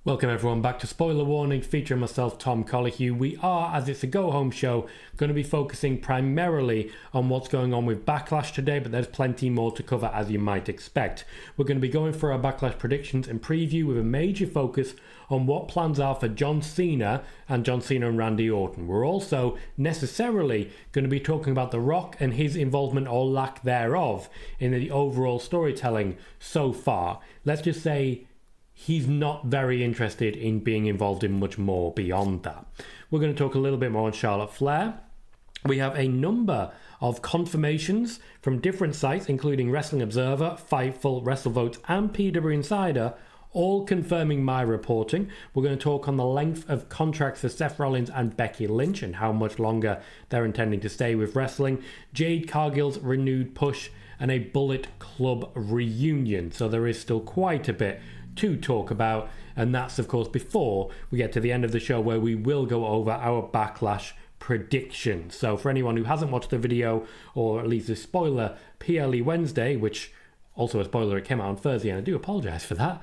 Welcome everyone back to Spoiler Warning, featuring myself, Tom Colohue. We are, as it's a go-home show, going to be focusing primarily on what's going on with Backlash today, but there's plenty more to cover as you might expect. We're going to be going for our Backlash predictions and preview with a major focus on what plans are for John Cena and Randy Orton. We're also necessarily going to be talking about The Rock and his involvement or lack thereof in the overall storytelling so far. Let's just say he's not very interested in being involved in much more beyond that. We're going to talk a little bit more on Charlotte Flair. We have a number of confirmations from different sites, including Wrestling Observer, Fightful, WrestleVotes, and PWInsider, all confirming my reporting. We're going to talk on the length of contracts for Seth Rollins and Becky Lynch and how much longer they're intending to stay with wrestling. Jade Cargill's renewed push and a Bullet Club reunion. So there is still quite a bit to talk about, and that's of course before we get to the end of the show where we will go over our Backlash predictions. So for anyone who hasn't watched the video, or at least the spoiler PLE Wednesday, which also a spoiler, it came out on Thursday and I do apologize for that,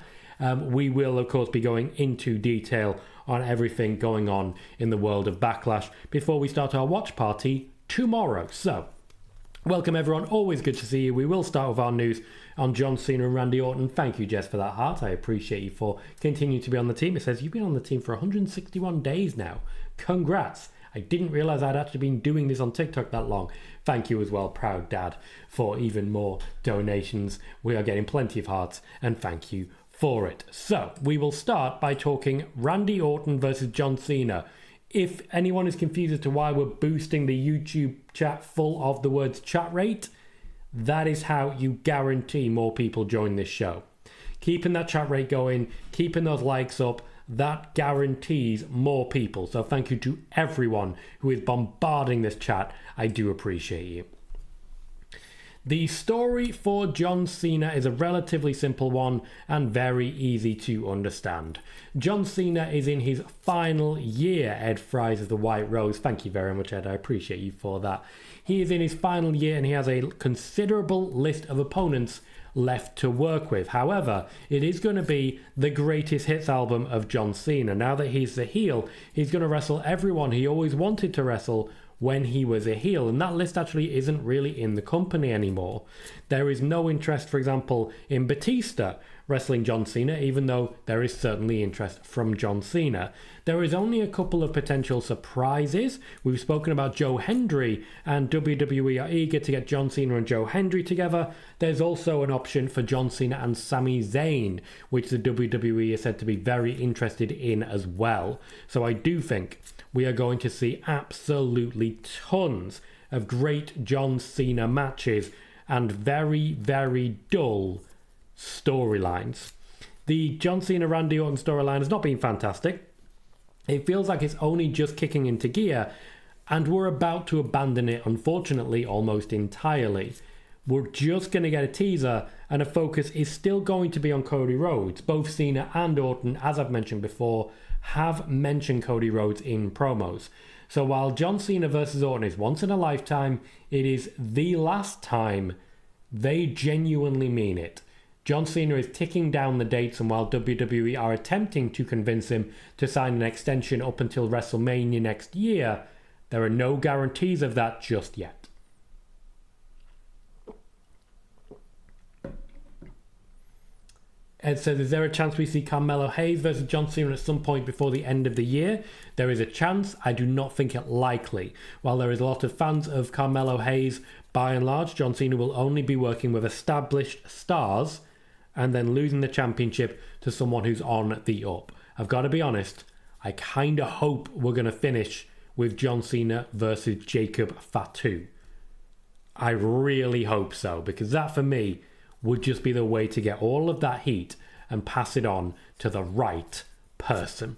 we will of course be going into detail on everything going on in the world of Backlash before we start our watch party tomorrow. So welcome everyone, always good to see you. We will start with our news on John Cena and Randy Orton. Thank you, Jess, for that heart. I appreciate you for continuing to be on the team. It says you've been on the team for 161 days now. Congrats. I didn't realize I'd actually been doing this on TikTok that long. Thank you as well, proud dad, for even more donations. We are getting plenty of hearts, and thank you for it. So we will start by talking Randy Orton versus John Cena. If anyone is confused as to why we're boosting the YouTube chat full of the words chat rate, that is how you guarantee more people join this show. Keeping that chat rate going, keeping those likes up, that guarantees more people. So thank you to everyone who is bombarding this chat. I do appreciate you. The story for John Cena is a relatively simple one and very easy to understand. John Cena is in his final year, Ed Fries of the White Rose. Thank you very much, Ed. I appreciate you for that. He is in his final year and he has a considerable list of opponents left to work with. However, it is going to be the greatest hits album of John Cena. Now that he's the heel, he's going to wrestle everyone he always wanted to wrestle when he was a heel, and that list actually isn't really in the company anymore. There is no interest, for example, in Batista wrestling John Cena, even though there is certainly interest from John Cena. There is only a couple of potential surprises. We've spoken about Joe Hendry, and WWE are eager to get John Cena and Joe Hendry together. There's also an option for John Cena and Sami Zayn, which the WWE is said to be very interested in as well. So I do think we are going to see absolutely tons of great John Cena matches and very, very dull storylines. The John Cena Randy Orton storyline has not been fantastic. It feels like it's only just kicking into gear, and we're about to abandon it, unfortunately, almost entirely. We're just going to get a teaser, and a focus is still going to be on Cody Rhodes. Both Cena and Orton, as I've mentioned before, have mentioned Cody Rhodes in promos. So while John Cena versus Orton is once in a lifetime, it is the last time. They genuinely mean it. John Cena is ticking down the dates, and while WWE are attempting to convince him to sign an extension up until WrestleMania next year, there are no guarantees of that just yet. Ed says, is there a chance we see Carmelo Hayes versus John Cena at some point before the end of the year? There is a chance. I do not think it likely. While there is a lot of fans of Carmelo Hayes, by and large, John Cena will only be working with established stars and then losing the championship to someone who's on the up. I've got to be honest, I kind of hope we're going to finish with John Cena versus Jacob Fatu. I really hope so, because that for me would just be the way to get all of that heat and pass it on to the right person.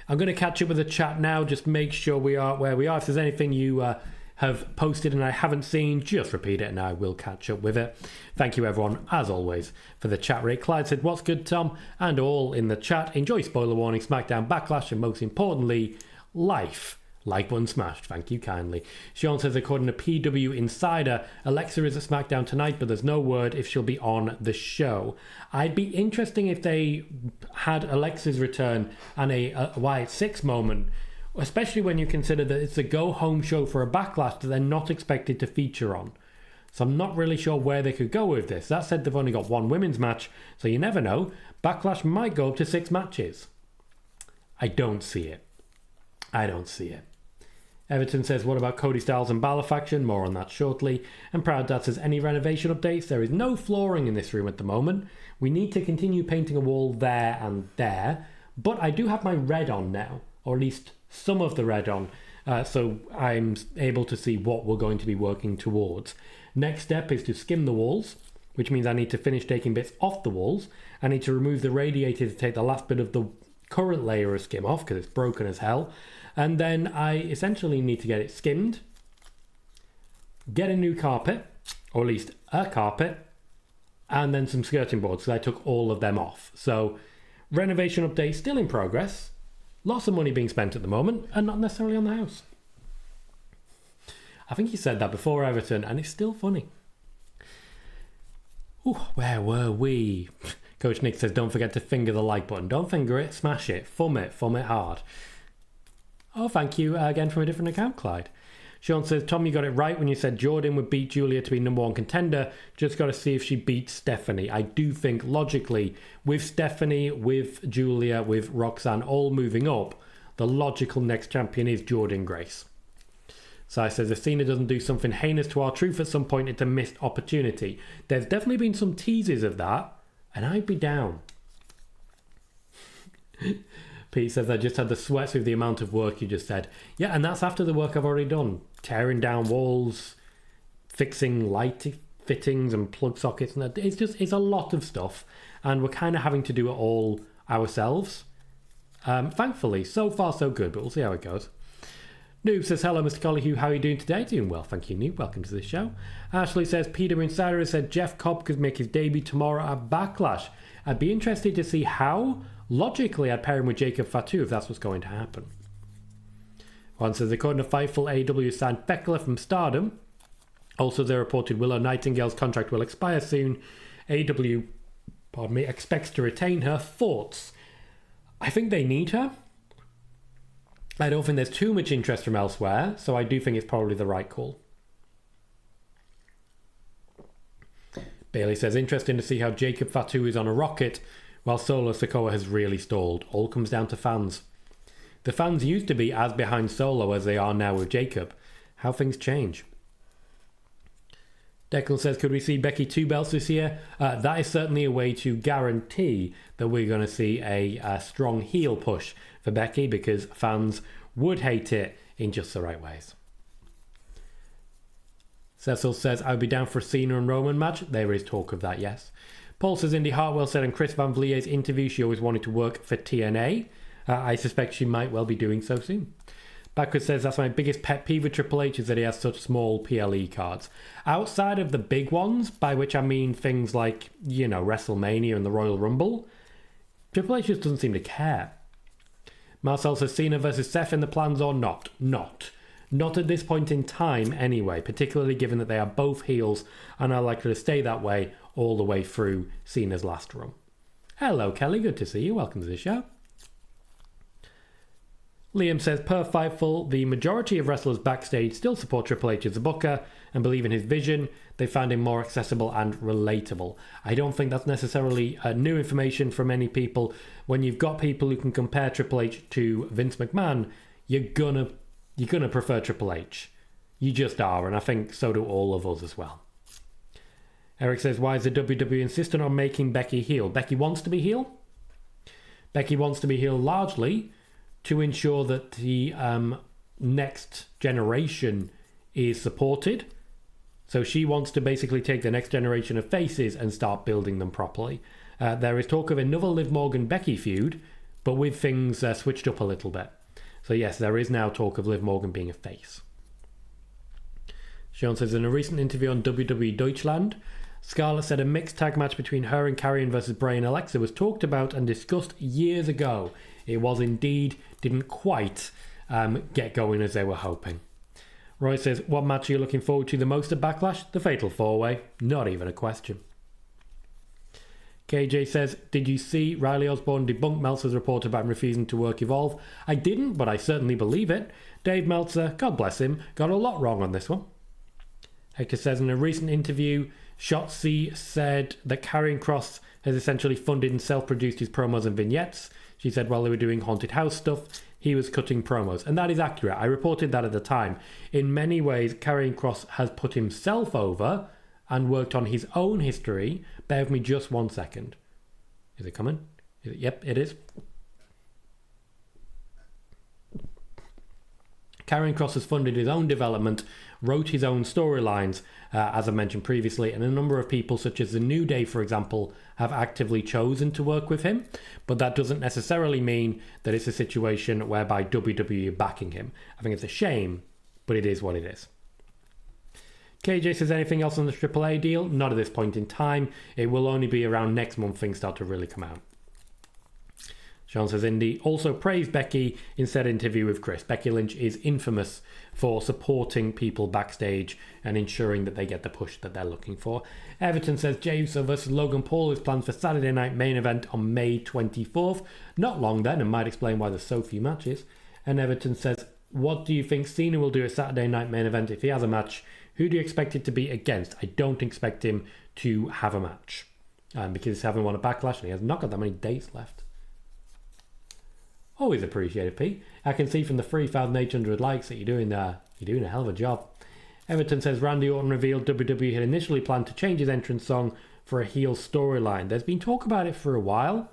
I'm going to catch up with the chat now, just make sure we are where we are. If there's anything you have posted and I haven't seen, just repeat it and I will catch up with it. Thank you everyone, as always, for the chat rate. Clyde said, what's good, Tom? And all in the chat. Enjoy Spoiler Warning, SmackDown, Backlash, and most importantly, life Like button smashed, thank you kindly. Sean says, according to PWInsider, Alexa is at SmackDown tonight, but there's no word if she'll be on the show. I'd be interesting if they had Alexa's return and a Wyatt 6 moment, especially when you consider that it's a go-home show for a Backlash that they're not expected to feature on. So I'm not really sure where they could go with this. That said, they've only got one women's match, so you never know. Backlash might go up to 6 matches. I don't see it. Everton says, what about Cody Styles and Balor faction? More on that shortly. And Proud Dad says, any renovation updates? There is no flooring in this room at the moment. We need to continue painting a wall there and there. But I do have my red on now, or at least some of the red on. So I'm able to see what we're going to be working towards. Next step is to skim the walls, which means I need to finish taking bits off the walls. I need to remove the radiator to take the last bit of the current layer of skim off because it's broken as hell. And then I essentially need to get it skimmed, get a new carpet, or at least a carpet, and then some skirting boards because I took all of them off. So renovation update still in progress. Lots of money being spent at the moment and not necessarily on the house. I think he said that before Everton and it's still funny. Ooh, where were we? Coach Nick says, don't forget to finger the like button. Don't finger it, smash it, thumb it hard. Oh, thank you again from a different account, Clyde. Sean says, Tom, you got it right when you said Jordan would beat Julia to be number one contender. Just got to see if she beats Stephanie. I do think logically, with Stephanie, with Julia, with Roxanne all moving up, the logical next champion is Jordan Grace. So I says, if Cena doesn't do something heinous to R-Truth at some point, it's a missed opportunity. There's definitely been some teases of that, and I'd be down. Pete says, I just had the sweats with the amount of work you just said. Yeah, and that's after the work I've already done. Tearing down walls, fixing light fittings and plug sockets. And it's a lot of stuff. And we're kind of having to do it all ourselves. Thankfully, so far so good, but we'll see how it goes. Noob says, hello, Mr. Colohue. How are you doing today? Doing well, thank you, Noob. Welcome to the show. Ashley says, PWInsider has said Jeff Cobb could make his debut tomorrow at Backlash. I'd be interested to see how. Logically, I'd pair him with Jacob Fatu if that's what's going to happen. One says, according to Fightful, AEW signed Beckler from Stardom. Also, they reported Willow Nightingale's contract will expire soon. AEW, expects to retain her. Thoughts? I think they need her. I don't think there's too much interest from elsewhere, so I do think it's probably the right call. Bailey says, interesting to see how Jacob Fatu is on a rocket, while Solo Sikoa has really stalled. All comes down to fans. The fans used to be as behind Solo as they are now with Jacob. How things change. Declan says, could we see Becky 2 belts this year? That is certainly a way to guarantee that we're going to see a strong heel push for Becky because fans would hate it in just the right ways. Cecil says, I would be down for a Cena and Roman match. There is talk of that, yes. Paul says, Indy Hartwell said in Chris Van Vlie's interview she always wanted to work for TNA. I suspect she might well be doing so soon. Backwards says, that's my biggest pet peeve with Triple H is that he has such small PLE cards. Outside of the big ones, by which I mean things like, WrestleMania and the Royal Rumble, Triple H just doesn't seem to care. Marcel says, Cena versus Seth in the plans or not? Not at this point in time anyway, particularly given that they are both heels and are likely to stay that way all the way through Cena's last run. Hello, Kelly. Good to see you. Welcome to the show. Liam says, per Fightful, the majority of wrestlers backstage still support Triple H as a booker and believe in his vision. They found him more accessible and relatable. I don't think that's necessarily new information from many people. When you've got people who can compare Triple H to Vince McMahon, you're gonna prefer Triple H. You just are, and I think so do all of us as well. Eric says, why is the WWE insistent on making Becky heel? Becky wants to be heel. Becky wants to be heel largely to ensure that the next generation is supported. So she wants to basically take the next generation of faces and start building them properly. There is talk of another Liv Morgan-Becky feud, but with things switched up a little bit. So yes, there is now talk of Liv Morgan being a face. Sean says, in a recent interview on WWE Deutschland, Scarlett said a mixed tag match between her and Karrion versus Bray and Alexa was talked about and discussed years ago. It was indeed, didn't quite get going as they were hoping. Roy says, what match are you looking forward to the most at Backlash? The Fatal 4-Way. Not even a question. KJ says, did you see Riley Osborne debunk Meltzer's report about him refusing to work Evolve? I didn't, but I certainly believe it. Dave Meltzer, God bless him, got a lot wrong on this one. Hector says, in a recent interview, Shotzi said that Karrion Kross has essentially funded and self-produced his promos and vignettes. She said while they were doing haunted house stuff, he was cutting promos. And that is accurate. I reported that at the time. In many ways, Karrion Kross has put himself over and worked on his own history. Bear with me just 1 second. Is it coming? Yep, it is. Karrion Kross has funded his own development, wrote his own storylines, as I mentioned previously, and a number of people, such as The New Day, for example, have actively chosen to work with him, but that doesn't necessarily mean that it's a situation whereby WWE are backing him. I think it's a shame, but it is what it is. KJ says, anything else on the AAA deal? Not at this point in time. It will only be around next month things start to really come out. Sean says, Indy also praised Becky in said interview with Chris. Becky Lynch is infamous for supporting people backstage and ensuring that they get the push that they're looking for. Everton says, Jey Uso versus Logan Paul is planned for Saturday night main event on May 24th. Not long then, and might explain why there's so few matches. And Everton says, what do you think Cena will do at Saturday night main event if he has a match? Who do you expect it to be against? I don't expect him to have a match because he's having one at Backlash and he has not got that many dates left. Always appreciated, Pete. I can see from the 3,800 likes that you're doing a hell of a job. Everton says Randy Orton revealed WWE had initially planned to change his entrance song for a heel storyline. There's been talk about it for a while,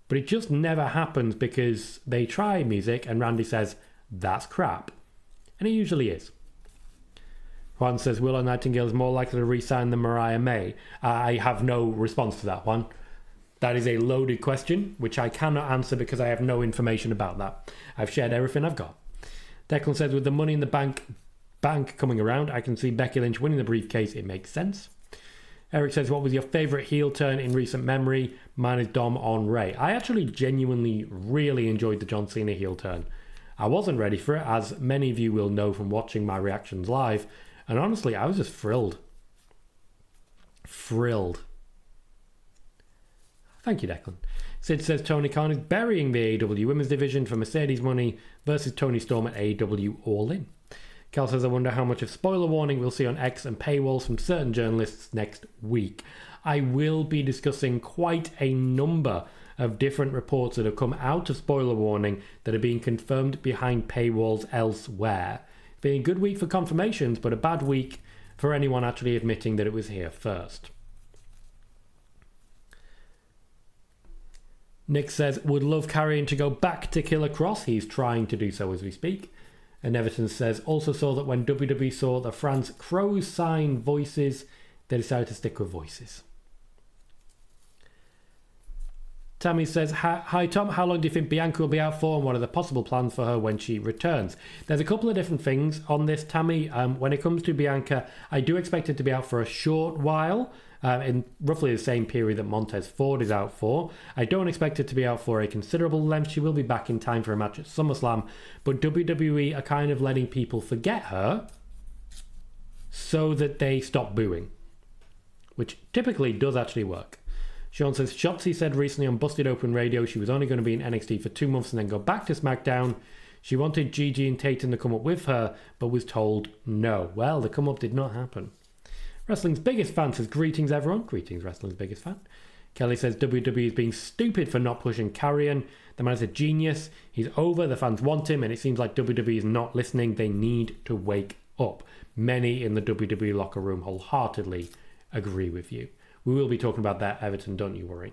but it just never happens because they try music and Randy says, that's crap. And it usually is. Juan says Willow Nightingale is more likely to re-sign than Mariah May. I have no response to that one. That is a loaded question, which I cannot answer because I have no information about that. I've shared everything I've got. Declan says, with the Money in the Bank coming around, I can see Becky Lynch winning the briefcase. It makes sense. Eric says, what was your favourite heel turn in recent memory? Mine is Dom on Ray. I actually genuinely really enjoyed the John Cena heel turn. I wasn't ready for it, as many of you will know from watching my reactions live. And honestly, I was just thrilled. Thrilled. Thank you, Declan. Sid says Tony Khan is burying the AEW women's division for Mercedes money versus Tony Storm at AEW All In. Cal says, I wonder how much of spoiler warning we'll see on X and paywalls from certain journalists next week. I will be discussing quite a number of different reports that have come out of spoiler warning that are being confirmed behind paywalls elsewhere. Been a good week for confirmations, but a bad week for anyone actually admitting that it was here first. Nick says, would love Karrion to go back to Killer Cross. He's trying to do so as we speak. And Everton says, also saw that when WWE saw the France Crows sign Voices, they decided to stick with Voices. Tammy says, hi Tom, how long do you think Bianca will be out for and what are the possible plans for her when she returns? There's a couple of different things on this, Tammy. When it comes to Bianca, I do expect her to be out for a short while, in roughly the same period that Montez Ford is out for. I don't expect her to be out for a considerable length. She will be back in time for a match at SummerSlam, but WWE are kind of letting people forget her so that they stop booing, which typically does actually work. Sean says, Shotzi said recently on Busted Open Radio she was only going to be in NXT for 2 months and then go back to SmackDown. She wanted Gigi and Tatum to come up with her, but was told no. Well, the come up did not happen. Wrestling's Biggest Fan says, greetings everyone. Greetings, Wrestling's Biggest Fan. Kelly says, WWE is being stupid for not pushing Karrion. The man is a genius. He's over. The fans want him, and it seems like WWE is not listening. They need to wake up. Many in the WWE locker room wholeheartedly agree with you. We will be talking about that, Everton, don't you worry.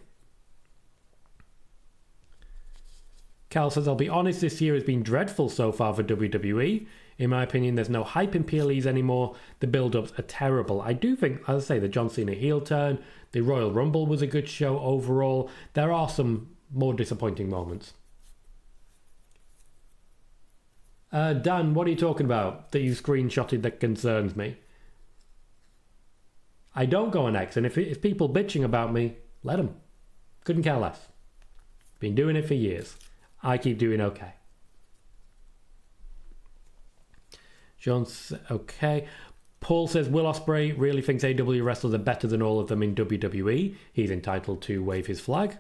Cal says, I'll be honest, this year has been dreadful so far for WWE. In my opinion, there's no hype in PLEs anymore. The build-ups are terrible. I do think, as I say, the John Cena heel turn, the Royal Rumble was a good show overall. There are some more disappointing moments. Dan, what are you talking about that you screenshotted that concerns me? I don't go on X, and if people bitching about me, let them. Couldn't care less. Been doing it for years. I keep doing okay. Okay. Paul says, Will Ospreay really thinks AEW wrestlers are better than all of them in WWE. He's entitled to wave his flag.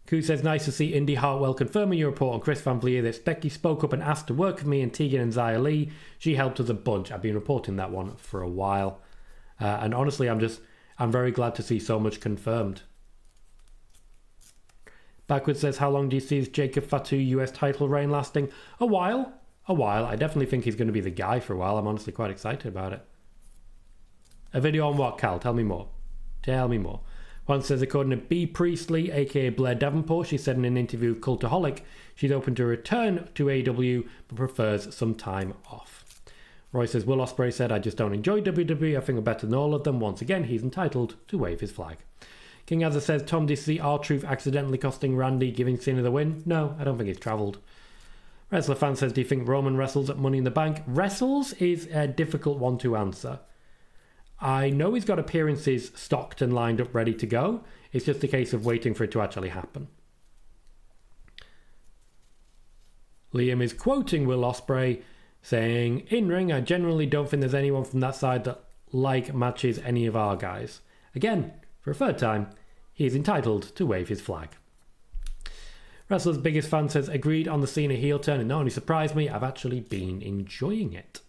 Koo says, nice to see Indy Hartwell confirming your report on Chris Van Vliet that Becky spoke up and asked to work with me and Tegan and Xia Li. She helped us a bunch. I've been reporting that one for a while. And honestly, I'm very glad to see so much confirmed. Backwards says, how long do you see this Jacob Fatu US title reign lasting? A while. I definitely think he's going to be the guy for a while. I'm honestly quite excited about it. A video on what, Cal? Tell me more. One says, according to B. Priestley, aka Blair Davenport, she said in an interview with Cultaholic, she's open to return to AEW, but prefers some time off. Roy says, Will Ospreay said, I just don't enjoy WWE. I think we're better than all of them. Once again, he's entitled to wave his flag. King Azza says, Tom, did you see R-Truth accidentally costing Randy giving Cena the win? No, I don't think he's travelled. Wrestler Fan says, do you think Roman wrestles at Money in the Bank? Wrestles is a difficult one to answer. I know he's got appearances stocked and lined up ready to go. It's just a case of waiting for it to actually happen. Liam is quoting Will Ospreay, saying, in ring, I generally don't think there's anyone from that side that matches any of our guys. Again, for a third time, he is entitled to wave his flag. Wrestler's biggest fan says, agreed on the Cena heel turn, and not only surprised me, I've actually been enjoying it.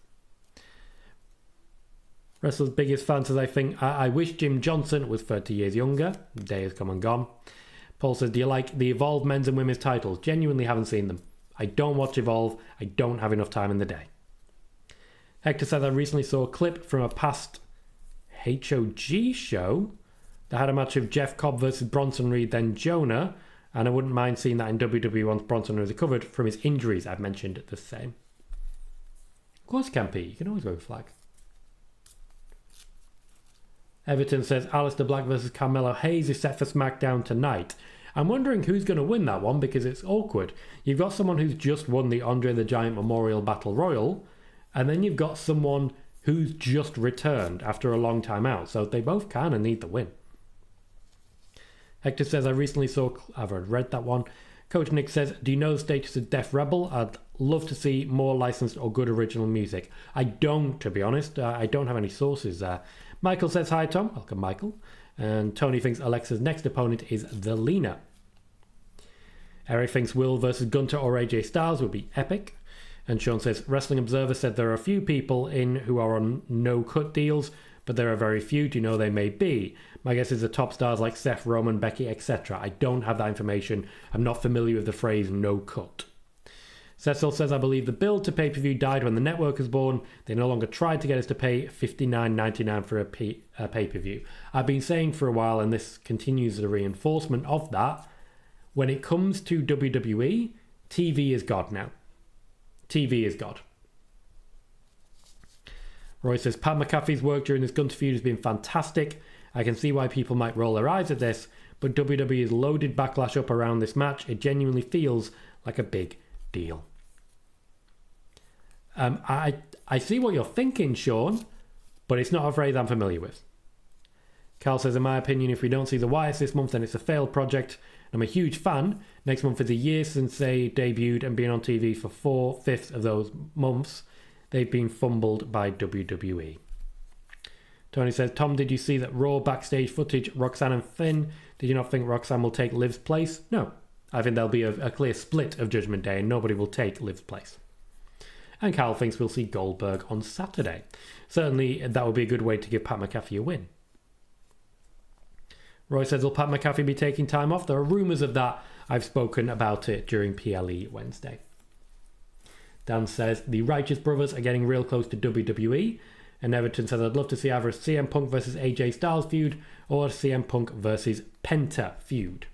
Wrestler's biggest fan says, I wish Jim Johnson was 30 years younger. The day has come and gone. Paul says, do you like the Evolve men's and women's titles? Genuinely haven't seen them. I don't watch Evolve. I don't have enough time in the day. Hector says, I recently saw a clip from a past HOG show that had a match of Jeff Cobb versus Bronson Reed, then Jonah, and I wouldn't mind seeing that in WWE once Bronson has recovered from his injuries. I've mentioned the same. Of course you can, Pete. You can always wave a flag. Everton says, Aleister Black versus Carmelo Hayes is set for SmackDown tonight. I'm wondering who's going to win that one because it's awkward. You've got someone who's just won the Andre the Giant Memorial Battle Royal, and then you've got someone who's just returned after a long time out. So they both kind of need the win. Hector says, I recently saw... I've read that one. Coach Nick says, do you know the status of Def Rebel? I'd love to see more licensed or good original music. I don't, to be honest. I don't have any sources there. Michael says, hi, Tom. Welcome, Michael. And Tony thinks Alexa's next opponent is the Lena. Eric thinks Will versus Gunter or AJ Styles would be epic. And Sean says, Wrestling Observer said there are a few people in who are on no-cut deals, but there are very few. Do you know they may be? My guess is the top stars like Seth, Roman, Becky, etc. I don't have that information. I'm not familiar with the phrase no-cut. Cecil says, I believe the build to pay-per-view died when the network was born. They no longer tried to get us to pay $59.99 for a pay-per-view. I've been saying for a while, and this continues the reinforcement of that, when it comes to WWE, TV is God now. TV is God. Roy says, Pat McAfee's work during this Gunter feud has been fantastic. I can see why people might roll their eyes at this, but WWE has loaded Backlash up around this match. It genuinely feels like a big deal. I see what you're thinking, Sean, but it's not a phrase I'm familiar with. Carl says, in my opinion, if we don't see the Wyatts this month, then it's a failed project. I'm a huge fan. Next month is a year since they debuted, and being on TV for 4/5 of those months, they've been fumbled by WWE. Tony says, Tom, did you see that Raw backstage footage, Roxanne and Finn? Did you not think Roxanne will take Liv's place? No. I think there'll be a clear split of Judgment Day and nobody will take Liv's place. And Carl thinks we'll see Goldberg on Saturday. Certainly, that would be a good way to give Pat McAfee a win. Roy says, will Pat McAfee be taking time off? There are rumours of that. I've spoken about it during PLE Wednesday. Dan says, the Righteous Brothers are getting real close to WWE. And Everton says, I'd love to see either a CM Punk versus AJ Styles feud or a CM Punk versus Penta feud.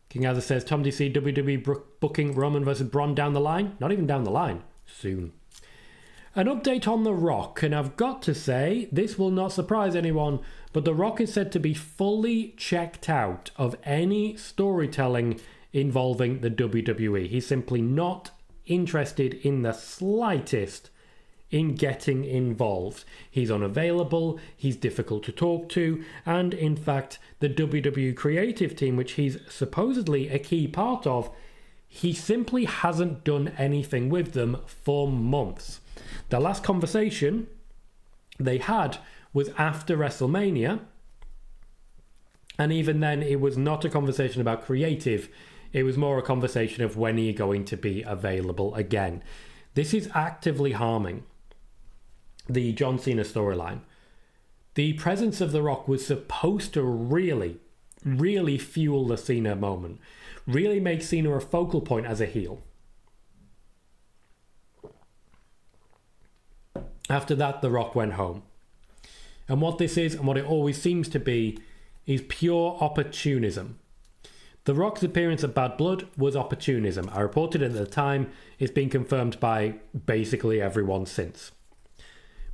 King Azza says, Tom, do you see WWE booking Roman versus Braun down the line? Not even down the line. Soon. An update on The Rock, and I've got to say, this will not surprise anyone, but The Rock is said to be fully checked out of any storytelling involving the WWE. He's simply not interested in the slightest in getting involved. He's unavailable, he's difficult to talk to, and in fact, the WWE creative team, which he's supposedly a key part of, He simply hasn't done anything with them for months. The last conversation they had was after WrestleMania, and even then it was not a conversation about creative. It was more a conversation of when are you going to be available again. This is actively harming the John Cena storyline. The presence of The Rock was supposed to really fuel the Cena moment. Really make Cena a focal point as a heel. After that, The Rock went home. And what this is, and what it always seems to be, is pure opportunism. The Rock's appearance at Bad Blood was opportunism. I reported it at the time. It's been confirmed by basically everyone since.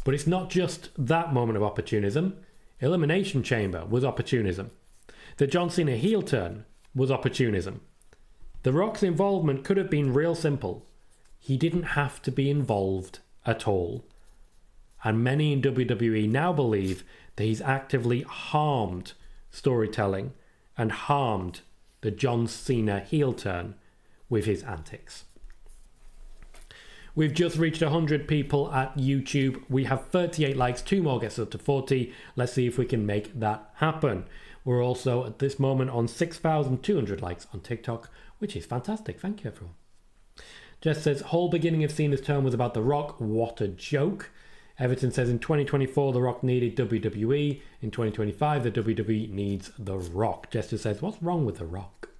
But it's not just that moment of opportunism. Elimination Chamber was opportunism. The John Cena heel turn was opportunism. The Rock's involvement could have been real simple. He didn't have to be involved at all. And many in WWE now believe that he's actively harmed storytelling and harmed the John Cena heel turn with his antics. We've just reached 100 people at YouTube. We have 38 likes, 2 more gets up to 40. Let's see if we can make that happen. We're also at this moment on 6,200 likes on TikTok, which is fantastic. Thank you, everyone. Jess says, whole beginning of Cena's turn was about The Rock. What a joke. Everton says, in 2024, The Rock needed WWE. In 2025, the WWE needs The Rock. Jester says, what's wrong with The Rock?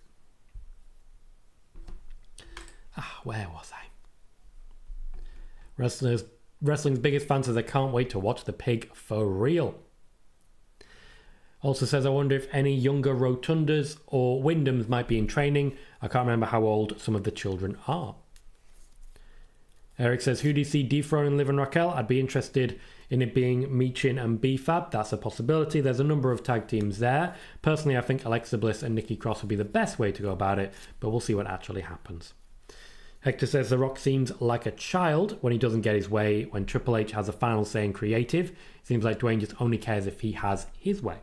Where was I? Wrestling's biggest fan says, I can't wait to watch the pig for real. Also says, I wonder if any younger Rotundas or Wyndhams might be in training. I can't remember how old some of the children are. Eric says, who do you see dethroning Liv and Raquel? I'd be interested in it being Michin and B-Fab. That's a possibility. There's a number of tag teams there. Personally, I think Alexa Bliss and Nikki Cross would be the best way to go about it, but we'll see what actually happens. Hector says, The Rock seems like a child when he doesn't get his way. When Triple H has a final say in creative, seems like Dwayne just only cares if he has his way.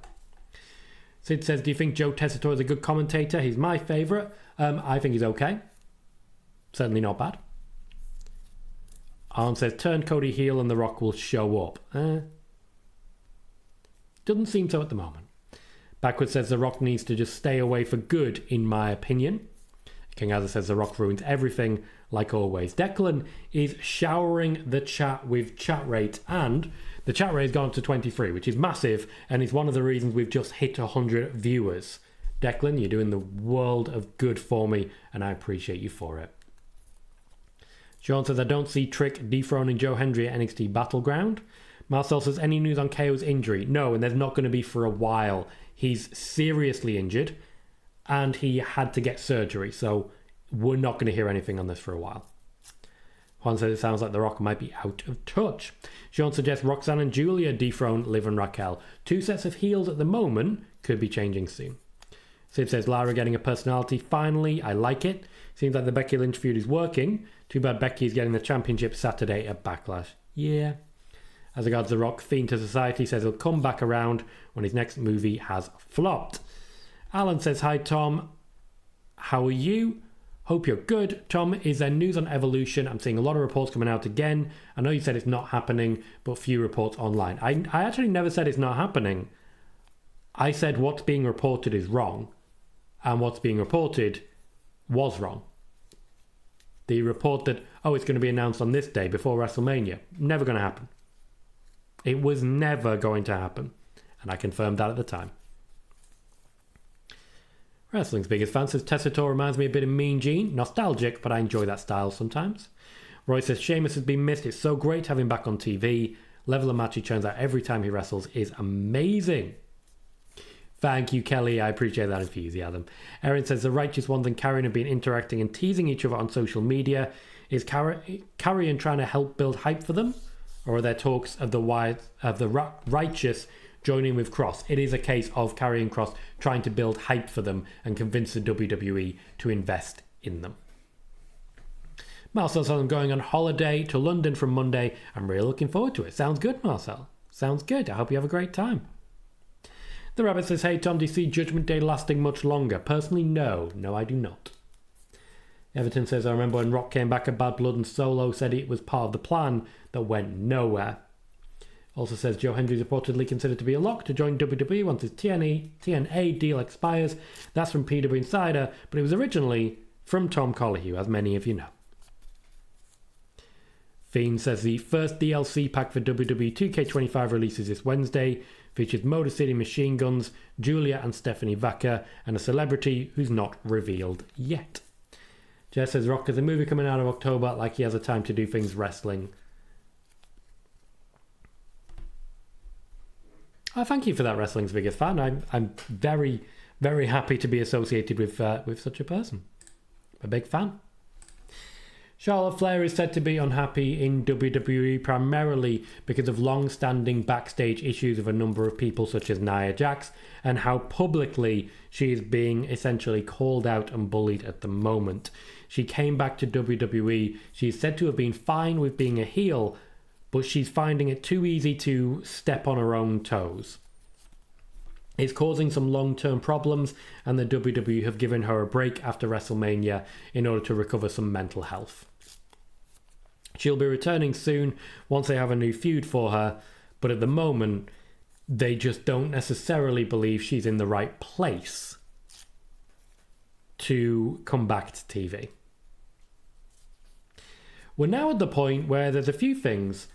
Sid says, do you think Joe Tessitore is a good commentator? He's my favourite. I think he's okay. Certainly not bad. Arn says, turn Cody heel and The Rock will show up. Doesn't seem so at the moment. Backward says, The Rock needs to just stay away for good, in my opinion. King Azza says, The Rock ruins everything, like always. Declan is showering the chat with chat rate, and the chat rate has gone up to 23, which is massive, and it's one of the reasons we've just hit 100 viewers. Declan, you're doing the world of good for me, and I appreciate you for it. Sean says, I don't see Trick dethroning Joe Hendry at NXT Battleground. Marcel says, any news on KO's injury? No, and there's not going to be for a while. He's seriously injured, and he had to get surgery, so we're not going to hear anything on this for a while. Juan says, it sounds like The Rock might be out of touch. Sean suggests Roxanne and Julia dethrone Liv and Raquel. 2 sets of heels at the moment, could be changing soon. Sid says, Lara getting a personality. Finally, I like it. Seems like the Becky Lynch feud is working. Too bad Becky's getting the championship Saturday at Backlash. Yeah. As regards The Rock, Fiend to Society says he'll come back around when his next movie has flopped. Alan says, hi Tom. How are you? Hope you're good. Tom, is there news on Evolution? I'm seeing a lot of reports coming out again. I know you said it's not happening, but few reports online. I actually never said it's not happening. I said what's being reported is wrong, and what's being reported was wrong. The report that, it's going to be announced on this day before WrestleMania, never going to happen. It was never going to happen, and I confirmed that at the time. Wrestling's biggest fan says, Tessitore reminds me a bit of Mean Gene. Nostalgic, but I enjoy that style sometimes. Roy says, Sheamus has been missed. It's so great to have him back on TV. Level of match he turns out every time he wrestles is amazing. Thank you, Kelly. I appreciate that enthusiasm. Erin says, the Righteous Ones and Karrion have been interacting and teasing each other on social media. Is Karrion trying to help build hype for them? Or are there talks of the Righteous joining with Cross? It is a case of Karrion Cross trying to build hype for them and convince the WWE to invest in them. Marcel says, I'm going on holiday to London from Monday. I'm really looking forward to it. Sounds good, Marcel. Sounds good. I hope you have a great time. The Rabbit says, hey Tom, do you see Judgment Day lasting much longer? Personally, no. No, I do not. Everton says, I remember when Rock came back at Bad Blood and Solo said it was part of the plan that went nowhere. Also says Joe Hendry is reportedly considered to be a lock to join WWE once his TNA deal expires. That's from PWInsider, but it was originally from Tom Colohue, as many of you know. Fiend says the first DLC pack for WWE 2K25 releases this Wednesday. Features Motor City Machine Guns, Julia and Stephanie Vaca, and a celebrity who's not revealed yet. Jess says Rock has a movie coming out of October, like he has a time to do things wrestling. Thank you for that, Wrestling's Biggest Fan. I'm very, very happy to be associated with such a person. I'm a big fan. Charlotte Flair is said to be unhappy in WWE primarily because of long-standing backstage issues with a number of people such as Nia Jax and how publicly she is being essentially called out and bullied at the moment. She came back to WWE. She's said to have been fine with being a heel, but she's finding it too easy to step on her own toes. It's causing some long-term problems, and the WWE have given her a break after WrestleMania in order to recover some mental health. She'll be returning soon once they have a new feud for her, but at the moment, they just don't necessarily believe she's in the right place to come back to TV. We're now at the point where there's a few things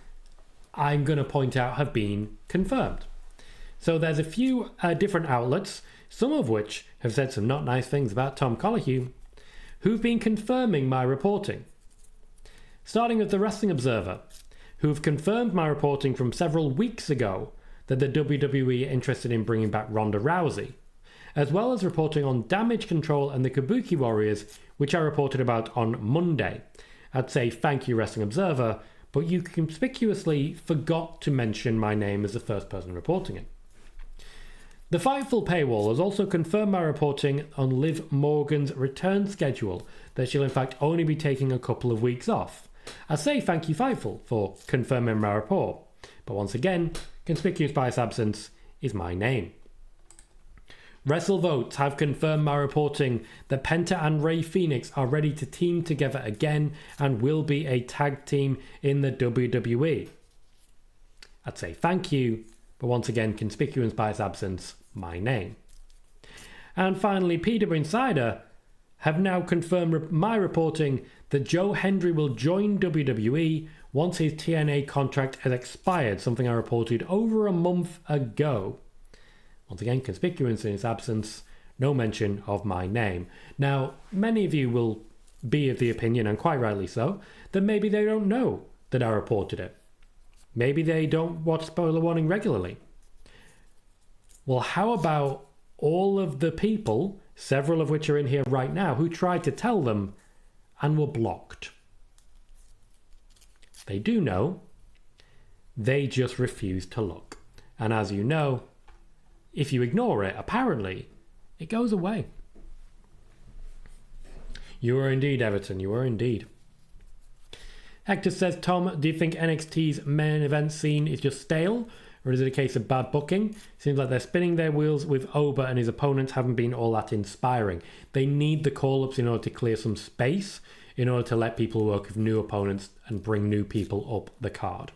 I'm going to point out have been confirmed. So there's a few different outlets, some of which have said some not nice things about Tom Colohue, who've been confirming my reporting. Starting with the Wrestling Observer, who've confirmed my reporting from several weeks ago that the WWE are interested in bringing back Ronda Rousey, as well as reporting on Damage Control and the Kabuki Warriors, which I reported about on Monday. I'd say thank you, Wrestling Observer, but you conspicuously forgot to mention my name as the first person reporting it. The Fightful paywall has also confirmed my reporting on Liv Morgan's return schedule, that she'll in fact only be taking a couple of weeks off. I say thank you Fightful for confirming my report, but once again, conspicuous by its absence is my name. WrestleVotes have confirmed my reporting that Penta and Rey Fenix are ready to team together again and will be a tag team in the WWE. I'd say thank you, but once again, conspicuous by its absence, my name. And finally, PWInsider have now confirmed my reporting that Joe Hendry will join WWE once his TNA contract has expired, something I reported over a month ago. Once again, conspicuous in its absence, no mention of my name. Now, many of you will be of the opinion, and quite rightly so, that maybe they don't know that I reported it. Maybe they don't watch Spoiler Warning regularly. Well, how about all of the people, several of which are in here right now, who tried to tell them and were blocked? They do know. They just refuse to look. And as you know, if you ignore it, apparently, it goes away. You are indeed, Everton. You are indeed. Hector says, Tom, do you think NXT's main event scene is just stale? Or is it a case of bad booking? Seems like they're spinning their wheels with Oba and his opponents haven't been all that inspiring. They need the call-ups in order to clear some space, in order to let people work with new opponents and bring new people up the card.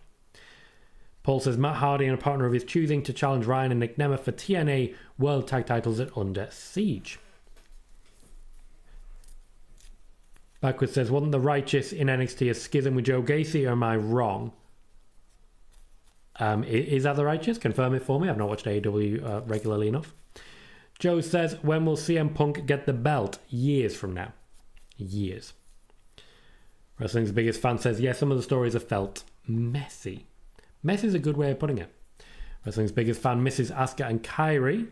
Paul says, Matt Hardy and a partner of his choosing to challenge Ryan and Nick Nemeth for TNA World Tag Titles at Under Siege. Backwards says, wasn't the Righteous in NXT a schism with Joe Gacy, or am I wrong? Is that the Righteous? Confirm it for me. I've not watched AEW regularly enough. Joe says, when will CM Punk get the belt? Years from now. Years. Wrestling's Biggest Fan says, yes, some of the stories have felt messy. Messy is a good way of putting it. Wrestling's Biggest Fan misses Asuka and Kairi.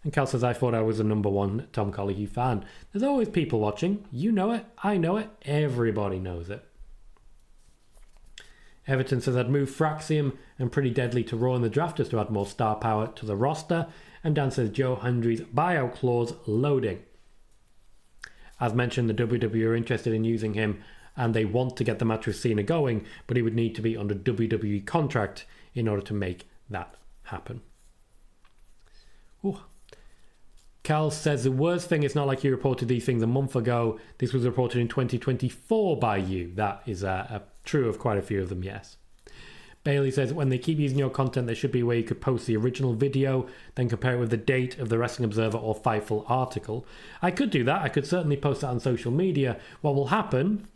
And Cal says, I thought I was a number one Tom Colohue fan. There's always people watching. You know it. I know it. Everybody knows it. Everton says, I'd move Fraxium and Pretty Deadly to Raw in the draft just to add more star power to the roster. And Dan says, Joe Hendry's buyout clause loading. As mentioned, the WWE are interested in using him and they want to get the match with Cena going, but he would need to be under WWE contract in order to make that happen. Ooh. Cal says the worst thing, it's not like you reported these things a month ago. This was reported in 2024 by you. That is true of quite a few of them, yes. Bailey says, when they keep using your content, there should be a way you could post the original video, then compare it with the date of the Wrestling Observer or Fightful article. I could do that. I could certainly post that on social media. What will happen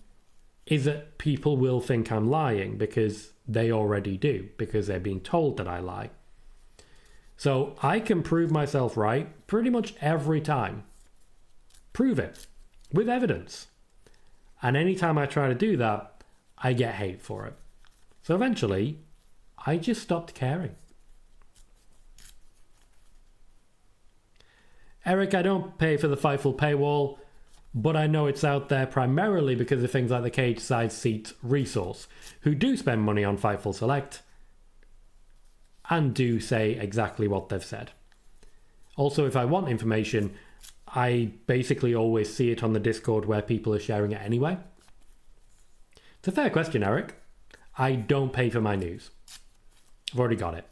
is that people will think I'm lying, because they already do, because they're being told that I lie. So I can prove myself right pretty much every time. Prove it with evidence. And anytime I try to do that, I get hate for it. So eventually, I just stopped caring. Eric, I don't pay for the Fightful paywall, but I know it's out there primarily because of things like the Cage Side Seats resource, who do spend money on Fightful Select and do say exactly what they've said. Also, if I want information, I basically always see it on the Discord where people are sharing it anyway. It's a fair question, Eric. I don't pay for my news. I've already got it.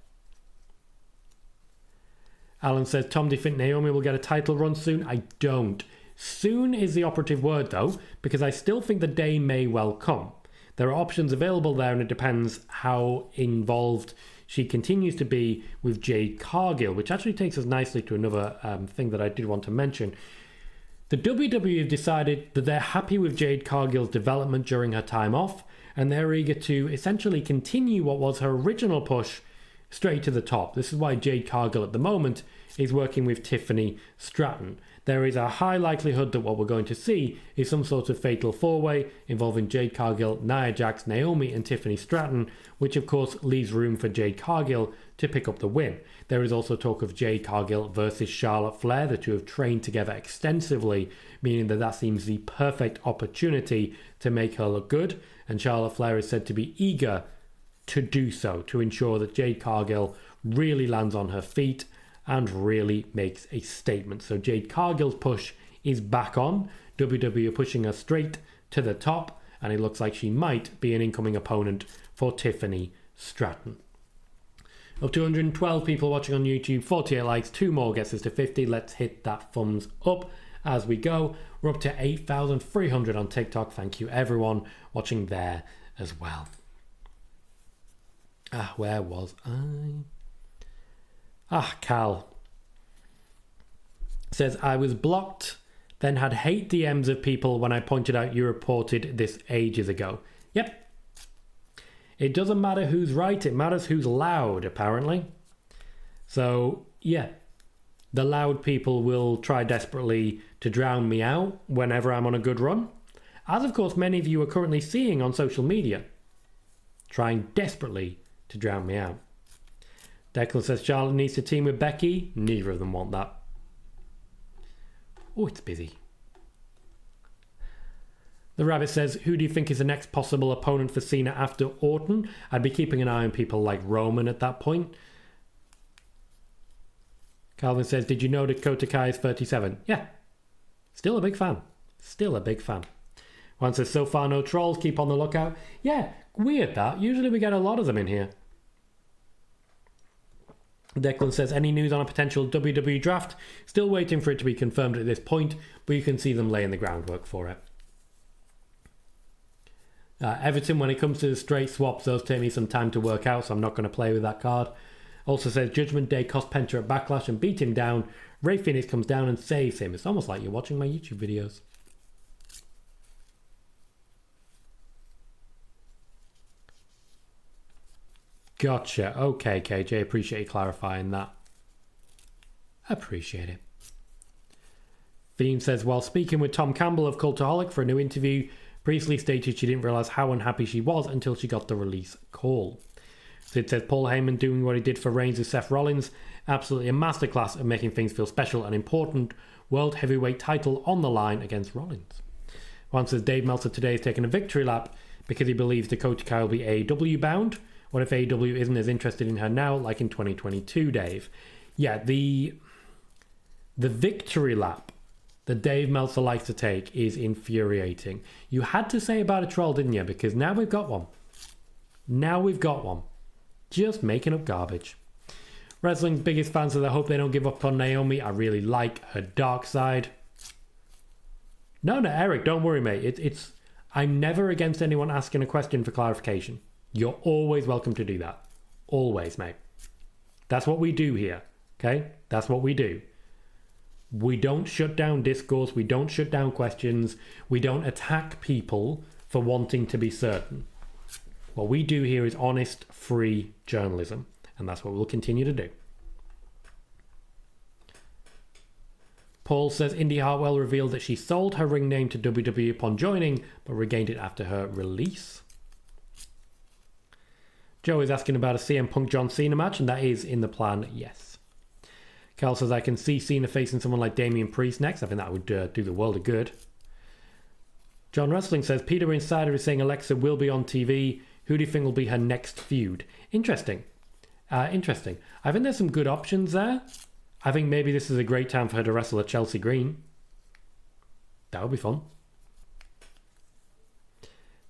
Alan says, Tom, do you think Naomi will get a title run soon? I don't. Soon is the operative word, though, because I still think the day may well come. There are options available there, and it depends how involved she continues to be with Jade Cargill, which actually takes us nicely to another thing that I did want to mention. The WWE have decided that they're happy with Jade Cargill's development during her time off, and they're eager to essentially continue what was her original push straight to the top. This is why Jade Cargill at the moment is working with Tiffany Stratton. There is a high likelihood that what we're going to see is some sort of fatal four-way involving Jade Cargill, Nia Jax, Naomi and Tiffany Stratton, which of course leaves room for Jade Cargill to pick up the win. There is also talk of Jade Cargill versus Charlotte Flair. The two have trained together extensively, meaning that that seems the perfect opportunity to make her look good, and Charlotte Flair is said to be eager to do so, to ensure that Jade Cargill really lands on her feet and really makes a statement. So Jade Cargill's push is back on. WWE are pushing her straight to the top, and it looks like she might be an incoming opponent for Tiffany Stratton. Up to 112 people watching on YouTube, 48 likes, 2 more gets us to 50. Let's hit that thumbs up as we go. We're up to 8,300 on TikTok. Thank you everyone watching there as well. Where was I? Cal says, I was blocked, then had hate DMs of people when I pointed out you reported this ages ago. Yep. It doesn't matter who's right, it matters who's loud, apparently. So, yeah. The loud people will try desperately to drown me out whenever I'm on a good run. As, of course, many of you are currently seeing on social media. Trying desperately to drown me out. Declan says Charlotte needs to team with Becky. Neither of them want that. Oh, it's busy. The Rabbit says, who do you think is the next possible opponent for Cena after Orton? I'd be keeping an eye on people like Roman at that point. Calvin says, did you know Dakota Kai is 37? Yeah. Still a big fan. Still a big fan. One says, so far no trolls, keep on the lookout. Yeah, weird that. Usually we get a lot of them in here. Declan says, any news on a potential WWE draft? Still waiting for it to be confirmed at this point, but you can see them laying the groundwork for it. Everton, when it comes to the straight swaps, those take me some time to work out, so I'm not going to play with that card. Also says, Judgment Day cost Penta at Backlash and beat him down. Rey Fenix comes down and saves him. It's almost like you're watching my YouTube videos. Gotcha. Okay, KJ. Appreciate you clarifying that. Appreciate it. Theme says, while speaking with Tom Campbell of Cultaholic for a new interview, Priestley stated she didn't realise how unhappy she was until she got the release call. Sid says, Paul Heyman doing what he did for Reigns with Seth Rollins, absolutely a masterclass of making things feel special and important. World Heavyweight title on the line against Rollins. One says, Dave Meltzer today has taken a victory lap because he believes Dakota Kai will be AEW bound. What if AEW isn't as interested in her now like in 2022, Dave? Yeah, the victory lap that Dave Meltzer likes to take is infuriating. You had to say about a troll, didn't you? Because now we've got one. Now we've got one. Just making up garbage. Wrestling's biggest fan says, I hope they don't give up on Naomi. I really like her dark side. No, Eric, don't worry, mate. I'm never against anyone asking a question for clarification. You're always welcome to do that. Always, mate. That's what we do here, okay? That's what we do. We don't shut down discourse. We don't shut down questions. We don't attack people for wanting to be certain. What we do here is honest, free journalism. And that's what we'll continue to do. Paul says Indy Hartwell revealed that she sold her ring name to WWE upon joining, but regained it after her release. Joe is asking about a CM Punk John Cena match, and that is in the plan, yes. Cal says I can see Cena facing someone like Damian Priest next. I think that would do the world of good. John Wrestling says PWInsider is saying Alexa will be on TV. Who do you think will be her next feud? Interesting. Interesting. I think there's some good options there. I think maybe this is a great time for her to wrestle at Chelsea Green. That would be fun.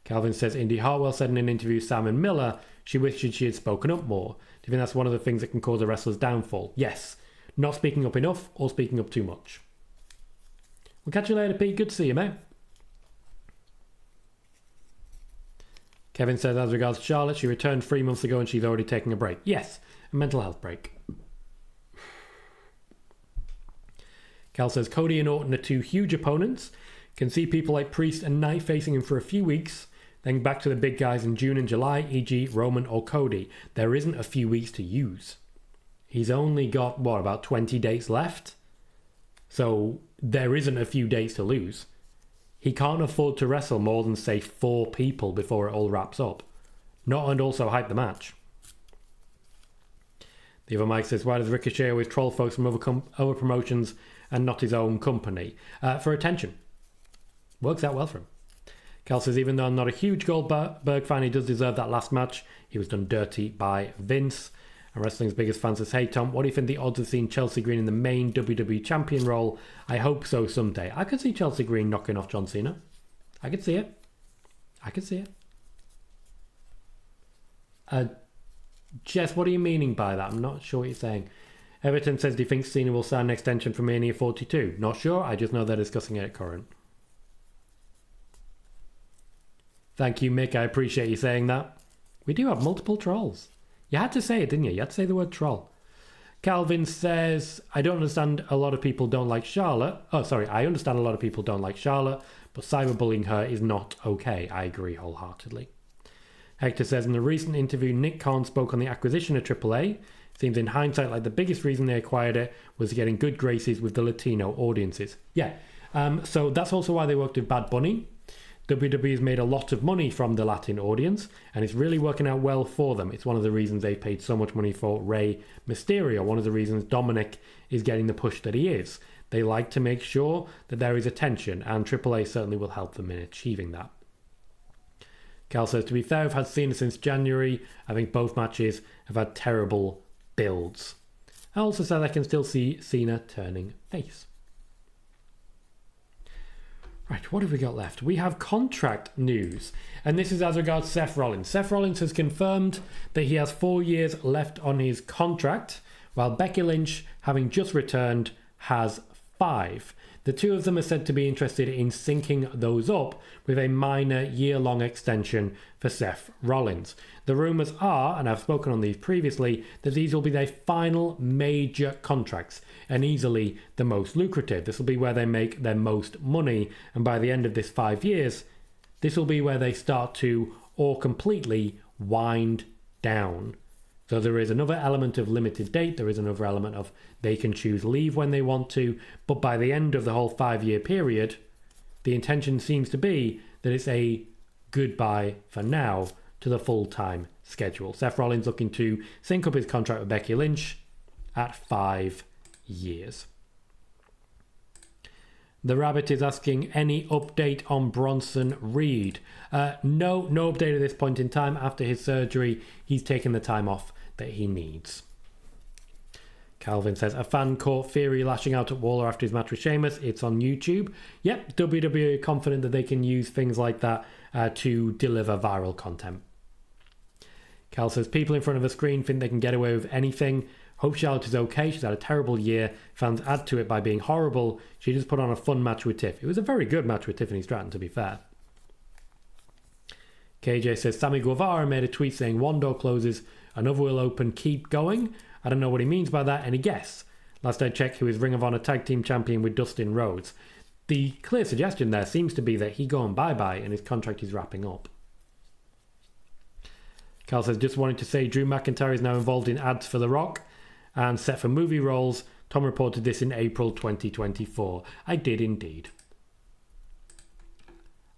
Calvin says Indy Hartwell said in an interview with Sam and Miller she wished she had spoken up more. Do you think that's one of the things that can cause a wrestler's downfall? Yes. Not speaking up enough or speaking up too much. We'll catch you later, Pete. Good to see you, mate. Kevin says, as regards Charlotte, she returned 3 months ago and she's already taking a break. Yes, a mental health break. Cal says, Cody and Orton are two huge opponents. Can see people like Priest and Knight facing him for a few weeks, then back to the big guys in June and July, e.g. Roman or Cody. There isn't a few weeks to use. He's only got, about 20 dates left? So there isn't a few dates to lose. He can't afford to wrestle more than, say, 4 people before it all wraps up. Not and also hype the match. The other Mike says, why does Ricochet always troll folks from other promotions and not his own company? For attention. Works out well for him. Cal says, even though I'm not a huge Goldberg fan, he does deserve that last match. He was done dirty by Vince. And wrestling's biggest fan says, hey Tom, what do you think the odds of seeing Chelsea Green in the main WWE champion role? I hope so someday. I could see Chelsea Green knocking off John Cena. I could see it. Jess, what are you meaning by that? I'm not sure what you're saying. Everton says, do you think Cena will sign an extension for Mania 42? Not sure. I just know they're discussing it at current. Thank you, Mick. I appreciate you saying that. We do have multiple trolls. You had to say it, didn't you? You had to say the word troll. Calvin says, I don't understand a lot of people don't like Charlotte. I understand a lot of people don't like Charlotte, but cyberbullying her is not okay. I agree wholeheartedly. Hector says, in the recent interview, Nick Khan spoke on the acquisition of AAA. Seems in hindsight like the biggest reason they acquired it was getting good graces with the Latino audiences. Yeah, so that's also why they worked with Bad Bunny. WWE has made a lot of money from the Latin audience, and it's really working out well for them. It's one of the reasons they paid so much money for Rey Mysterio, one of the reasons Dominic is getting the push that he is. They like to make sure that there is attention, and AAA certainly will help them in achieving that. Cal says, to be fair, I've had Cena since January. I think both matches have had terrible builds. I also said I can still see Cena turning face. Right, what have we got left? We have contract news, and this is as regards Seth Rollins. Seth Rollins has confirmed that he has 4 years left on his contract, while Becky Lynch, having just returned, has 5. The two of them are said to be interested in syncing those up with a minor year-long extension for Seth Rollins. The rumours are, and I've spoken on these previously, that these will be their final major contracts and easily the most lucrative. This will be where they make their most money, and by the end of this 5 years, this will be where they start to or completely wind down. So there is another element of limited date, there is another element of they can choose leave when they want to, but by the end of the whole 5-year period, the intention seems to be that it's a goodbye for now to the full-time schedule. Seth Rollins looking to sync up his contract with Becky Lynch at 5 years. The Rabbit is asking, any update on Bronson Reed? No update at this point in time. After his surgery, he's taken the time off that he needs. Calvin says, a fan caught Theory lashing out at Waller after his match with Sheamus. It's on YouTube. Yep, WWE are confident that they can use things like that to deliver viral content. Cal says, people in front of a screen think they can get away with anything. Hope Charlotte is okay. She's had a terrible year. Fans add to it by being horrible. She just put on a fun match with Tiff. It was a very good match with Tiffany Stratton, to be fair. KJ says, Sammy Guevara made a tweet saying one door closes, another will open, keep going. I don't know what he means by that. Any guess? Last I checked, he was Ring of Honor Tag Team Champion with Dustin Rhodes. The clear suggestion there seems to be that he going bye-bye and his contract is wrapping up. Carl says, just wanted to say Drew McIntyre is now involved in ads for The Rock and set for movie roles. Tom reported this in April 2024. I did indeed.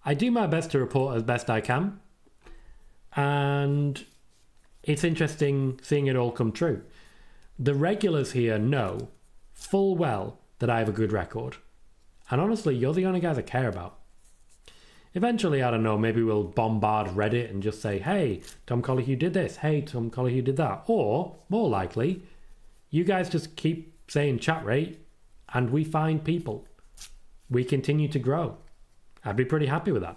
I do my best to report as best I can. And it's interesting seeing it all come true. The regulars here know full well that I have a good record. And honestly, you're the only guys I care about. Eventually, I don't know, maybe we'll bombard Reddit and just say, hey, Tom Colohue did this. Hey, Tom Colohue did that. Or, more likely, you guys just keep saying chat rate and we find people. We continue to grow. I'd be pretty happy with that.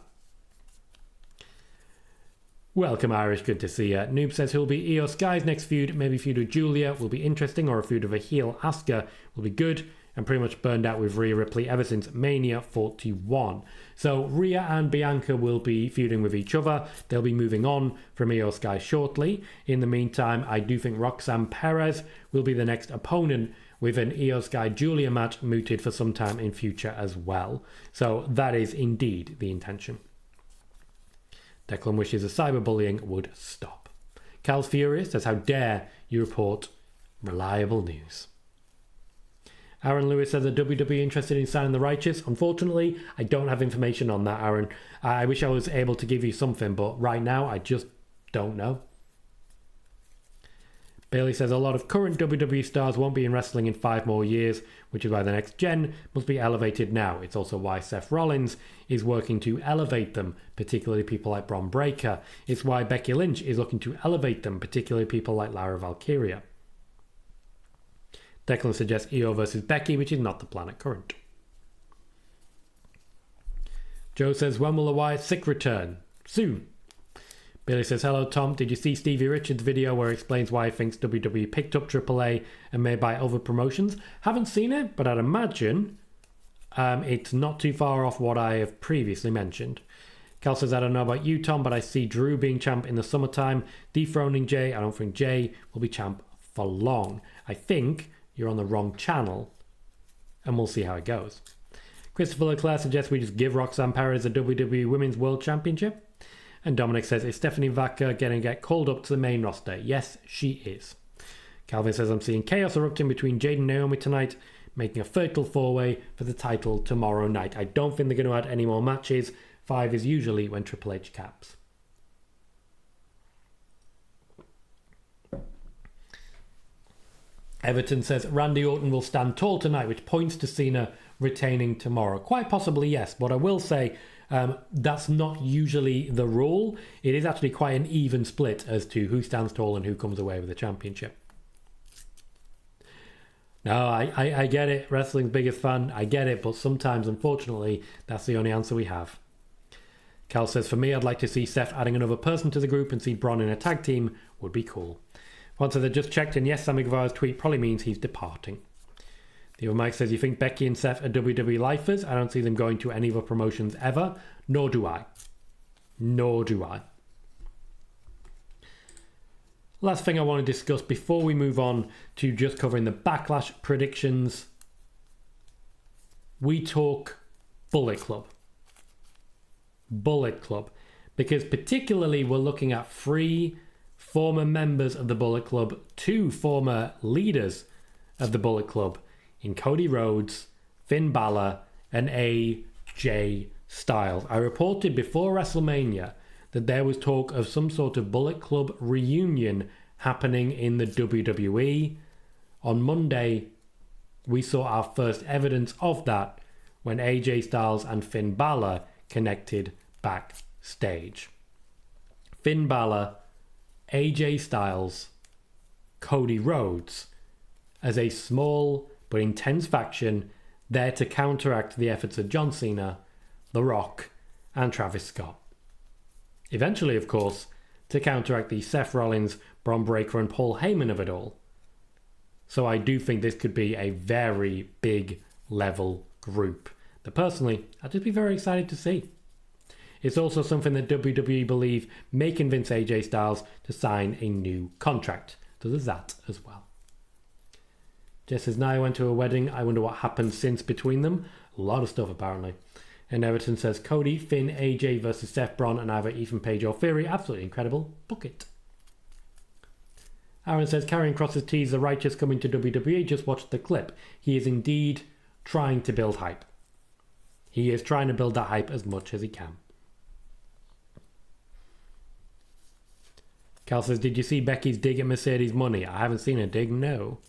Welcome, Irish. Good to see you. Noob says he'll be Io Sky's next feud. Maybe feud with Julia will be interesting, or a feud of a heel Asuka will be good. And pretty much burned out with Rhea Ripley ever since Mania 41. So Rhea and Bianca will be feuding with each other. They'll be moving on from Io Sky shortly. In the meantime, I do think Roxanne Perez will be the next opponent, with an Io Sky Julia match mooted for some time in future as well. So that is indeed the intention. Declan wishes the cyberbullying would stop. Cal's furious says, how dare you report reliable news. Aaron Lewis says, are WWE interested in signing the Righteous? Unfortunately, I don't have information on that, Aaron. I wish I was able to give you something, but right now I just don't know. Bailey says, a lot of current WWE stars won't be in wrestling in 5 more years, which is why the next gen must be elevated now. It's also why Seth Rollins is working to elevate them, particularly people like Bron Breakker. It's why Becky Lynch is looking to elevate them, particularly people like Lara Valkyria. Declan suggests Io versus Becky, which is not the plan at current. Joe says, when will the Wyatt Sick return? Soon. Billy says, hello Tom, did you see Stevie Richards' video where he explains why he thinks WWE picked up AAA and may buy other promotions? Haven't seen it, but I'd imagine it's not too far off what I have previously mentioned. Cal says, I don't know about you Tom, but I see Drew being champ in the summertime, dethroning Jay. I don't think Jay will be champ for long. I think you're on the wrong channel, and we'll see how it goes. Christopher Leclerc suggests we just give Roxanne Perez a WWE Women's World Championship. And Dominic says, is Stephanie Vaca going to get called up to the main roster? Yes, she is. Calvin says, I'm seeing chaos erupting between Jade and Naomi tonight, making a fatal 4-way for the title tomorrow night. I don't think they're going to add any more matches. 5 is usually when Triple H caps. Everton says, Randy Orton will stand tall tonight, which points to Cena retaining tomorrow. Quite possibly, yes. But I will say, that's not usually the rule. It is actually quite an even split as to who stands tall and who comes away with the championship. No, I get it. Wrestling's biggest fan. I get it. But sometimes, unfortunately, that's the only answer we have. Cal says, for me, I'd like to see Seth adding another person to the group, and see Braun in a tag team would be cool. Once I just checked, and yes, Sammy Guevara's tweet probably means he's departing. The other Mike says, you think Becky and Seth are WWE lifers? I don't see them going to any other promotions ever. Nor do I. Nor do I. Last thing I want to discuss before we move on to just covering the Backlash predictions. We talk Bullet Club. Bullet Club. Because particularly we're looking at 3 former members of the Bullet Club, 2 former leaders of the Bullet Club, in Cody Rhodes, Finn Balor, and AJ Styles. I reported before WrestleMania that there was talk of some sort of Bullet Club reunion happening in the WWE. On Monday, we saw our first evidence of that when AJ Styles and Finn Balor connected backstage. Finn Balor, AJ Styles, Cody Rhodes as a small but intense faction there to counteract the efforts of John Cena, The Rock, and Travis Scott. Eventually, of course, to counteract the Seth Rollins, Bron Breakker, and Paul Heyman of it all. So I do think this could be a very big level group that personally I'd just be very excited to see. It's also something that WWE believe may convince AJ Styles to sign a new contract. So there's that as well. Jess says, Nia went to a wedding. I wonder what happened since between them. A lot of stuff apparently. And Everton says, Cody, Finn, AJ versus Seth Braun and either Ethan Page or Theory. Absolutely incredible. Book it. Aaron says, Karrion Kross's tease The Righteous coming to WWE. Just watch the clip. He is indeed trying to build hype. He is trying to build that hype as much as he can. Cal says, did you see Becky's dig at Mercedes' money? I haven't seen a dig, no.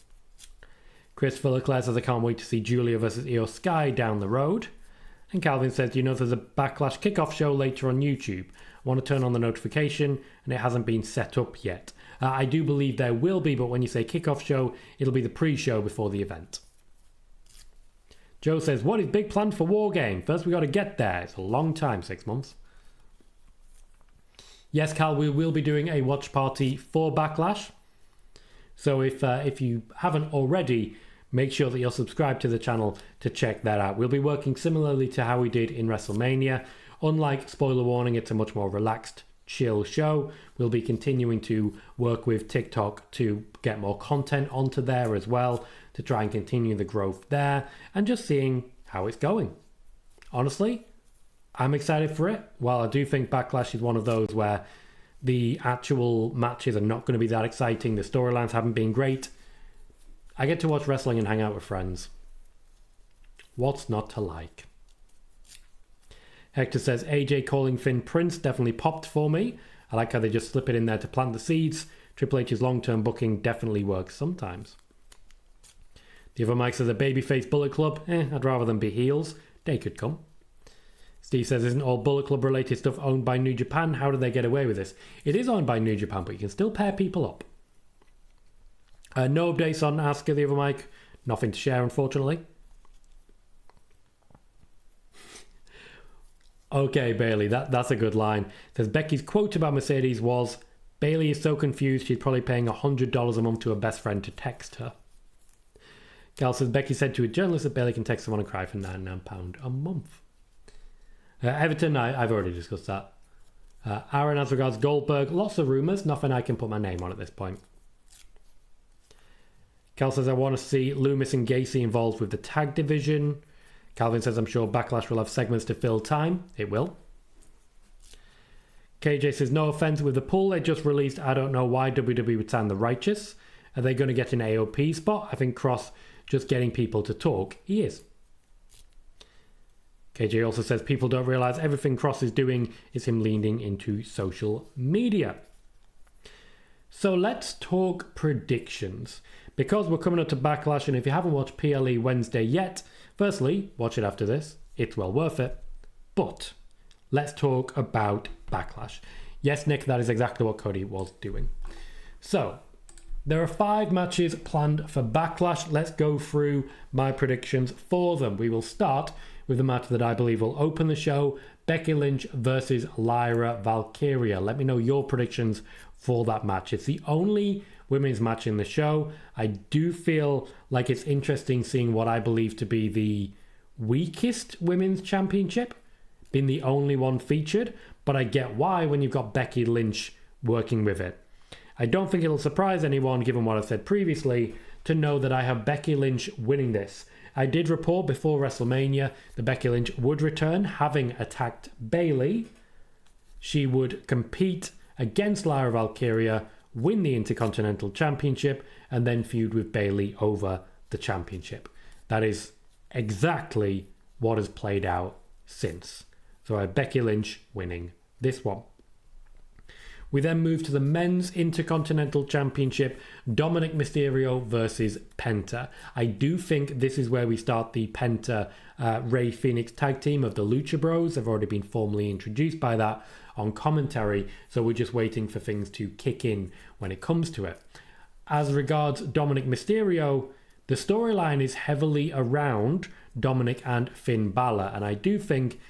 Christopher Leclerc says, I can't wait to see Julia versus Io Sky down the road. And Calvin says, do you know there's a Backlash kickoff show later on YouTube? I want to turn on the notification and it hasn't been set up yet. I do believe there will be, but when you say kickoff show, it'll be the pre-show before the event. Joe says, what is big plan for War Game? First we got to get there. It's a long time, 6 months. Yes, Cal, we will be doing a watch party for Backlash. So if you haven't already, make sure that you're subscribed to the channel to check that out. We'll be working similarly to how we did in WrestleMania. Unlike, spoiler warning, it's a much more relaxed, chill show. We'll be continuing to work with TikTok to get more content onto there as well, to try and continue the growth there, and just seeing how it's going. Honestly, I'm excited for it. While I do think Backlash is one of those where the actual matches are not going to be that exciting, the storylines haven't been great, I get to watch wrestling and hang out with friends. What's not to like? Hector says, AJ calling Finn Prince definitely popped for me. I like how they just slip it in there to plant the seeds. Triple H's long-term booking definitely works sometimes. The other Mike says, a babyface Bullet Club? I'd rather them be heels. They could come. Steve says, isn't all Bullet Club related stuff owned by New Japan? How do they get away with this? It is owned by New Japan, but you can still pair people up. No updates on Asuka, the other Mike. Nothing to share, unfortunately. Okay, Bailey, that's a good line. It says, Becky's quote about Mercedes was, Bailey is so confused she's probably paying $100 a month to her best friend to text her. Gal says, Becky said to a journalist that Bailey can text someone and cry for £99 a month. Everton, I've already discussed that. Aaron, as regards Goldberg, lots of rumours, nothing I can put my name on at this point. Cal says, I want to see Loomis and Gacy involved with the tag division. Calvin says, I'm sure Backlash will have segments to fill time. It will. KJ says, no offense with the pool they just released. I don't know why WWE would sign the Righteous. Are they going to get an AOP spot? I think Cross just getting people to talk. He is. KJ also says, people don't realise everything Cross is doing is him leaning into social media. So let's talk predictions. Because we're coming up to Backlash, and if you haven't watched PLE Wednesday yet, firstly, watch it after this. It's well worth it. But let's talk about Backlash. Yes, Nick, that is exactly what Cody was doing. So, there are 5 matches planned for Backlash. Let's go through my predictions for them. We will start with the match that I believe will open the show, Becky Lynch versus Lyra Valkyria. Let me know your predictions for that match. It's the only women's match in the show. I do feel like it's interesting seeing what I believe to be the weakest women's championship being the only one featured, but I get why when you've got Becky Lynch working with it. I don't think it'll surprise anyone, given what I've said previously, to know that I have Becky Lynch winning this. I did report before WrestleMania that Becky Lynch would return, having attacked Bayley. She would compete against Lyra Valkyria, win the Intercontinental Championship, and then feud with Bayley over the championship. That is exactly what has played out since. So I have Becky Lynch winning this one. We then move to the Men's Intercontinental Championship, Dominic Mysterio versus Penta. I do think this is where we start the Penta Rey Fénix tag team of the Lucha Bros. They've already been formally introduced by that on commentary, so we're just waiting for things to kick in when it comes to it. As regards Dominic Mysterio, the storyline is heavily around Dominic and Finn Balor, and I do think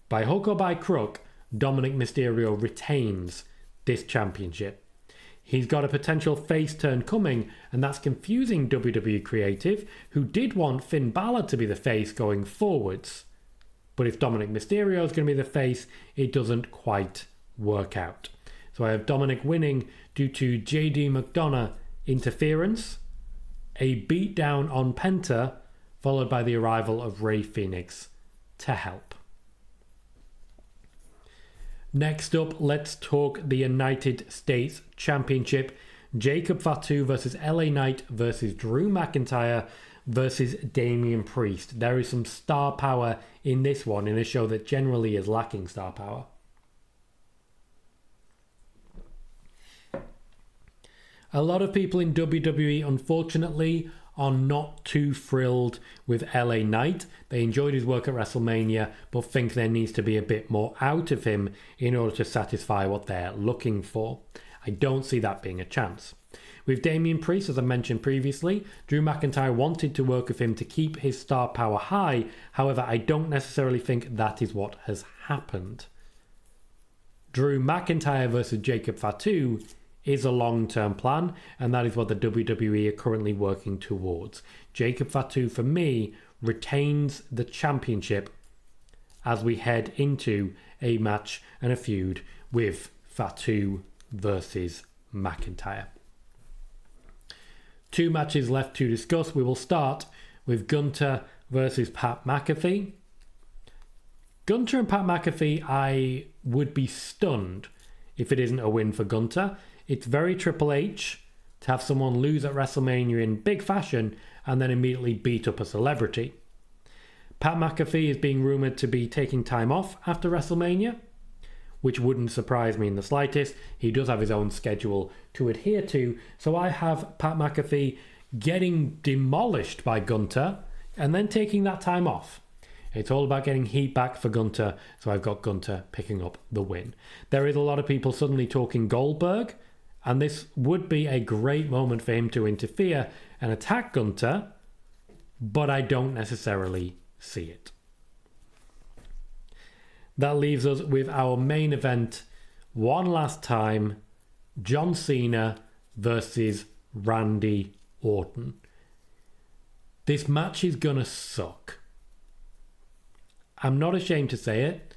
by hook or by crook, Dominic Mysterio retains this championship. He's got a potential face turn coming, and that's confusing WWE Creative, who did want Finn Balor to be the face going forwards. But if Dominic Mysterio is going to be the face, it doesn't quite work out. So I have Dominic winning due to JD McDonough interference, a beatdown on Penta, followed by the arrival of Rey Fenix to help. Next up, let's talk the United States Championship. Jacob Fatu versus LA Knight versus Drew McIntyre versus Damian Priest. There is some star power in this one, in a show that generally is lacking star power. A lot of people in WWE, unfortunately, are not too thrilled with LA Knight. They enjoyed his work at WrestleMania, but think there needs to be a bit more out of him in order to satisfy what they're looking for. I don't see that being a chance. With Damian Priest, as I mentioned previously, Drew McIntyre wanted to work with him to keep his star power high. However, I don't necessarily think that is what has happened. Drew McIntyre versus Jacob Fatu is a long-term plan, and that is what the WWE are currently working towards. Jacob Fatu, for me, retains the championship as we head into a match and a feud with Fatu versus McIntyre. 2 matches left to discuss. We will start with Gunther versus Pat McAfee. Gunther and Pat McAfee, I would be stunned if it isn't a win for Gunther. It's very Triple H to have someone lose at WrestleMania in big fashion and then immediately beat up a celebrity. Pat McAfee is being rumoured to be taking time off after WrestleMania, which wouldn't surprise me in the slightest. He does have his own schedule to adhere to, so I have Pat McAfee getting demolished by Gunther and then taking that time off. It's all about getting heat back for Gunther, so I've got Gunther picking up the win. There is a lot of people suddenly talking Goldberg, and this would be a great moment for him to interfere and attack Gunther, but I don't necessarily see it. That leaves us with our main event one last time: John Cena versus Randy Orton. This match is gonna suck. I'm not ashamed to say it.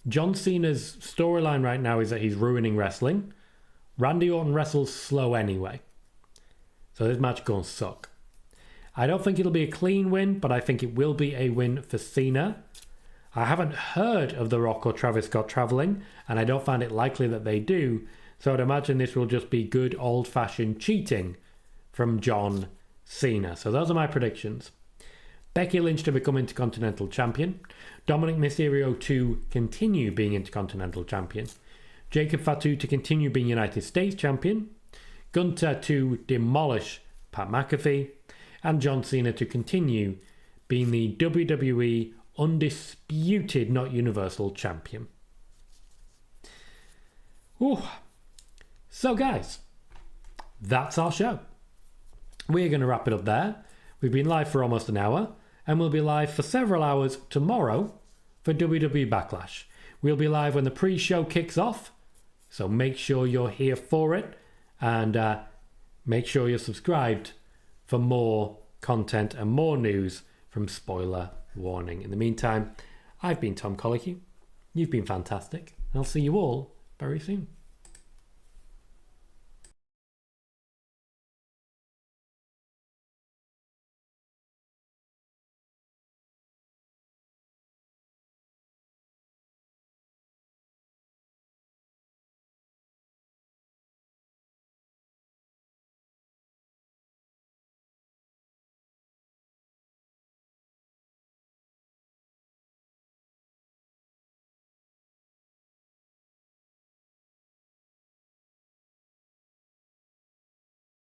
John Cena's storyline right now is that he's ruining wrestling. Randy Orton wrestles slow anyway, so this match gonna suck. I don't think it'll be a clean win, but I think it will be a win for Cena. I haven't heard of The Rock or Travis Scott travelling, and I don't find it likely that they do, so I'd imagine this will just be good old-fashioned cheating from John Cena. So those are my predictions. Becky Lynch to become Intercontinental Champion. Dominic Mysterio to continue being Intercontinental Champion. Jacob Fatu to continue being United States Champion. Gunther to demolish Pat McAfee. And John Cena to continue being the WWE Undisputed, not Universal Champion. Ooh. So guys, that's our show. We're going to wrap it up there. We've been live for almost an hour, and we'll be live for several hours tomorrow for WWE Backlash. We'll be live when the pre-show kicks off, so make sure you're here for it, and make sure you're subscribed for more content and more news from Spoiler Warning. In the meantime, I've been Tom Colohue. You've been fantastic. I'll see you all very soon.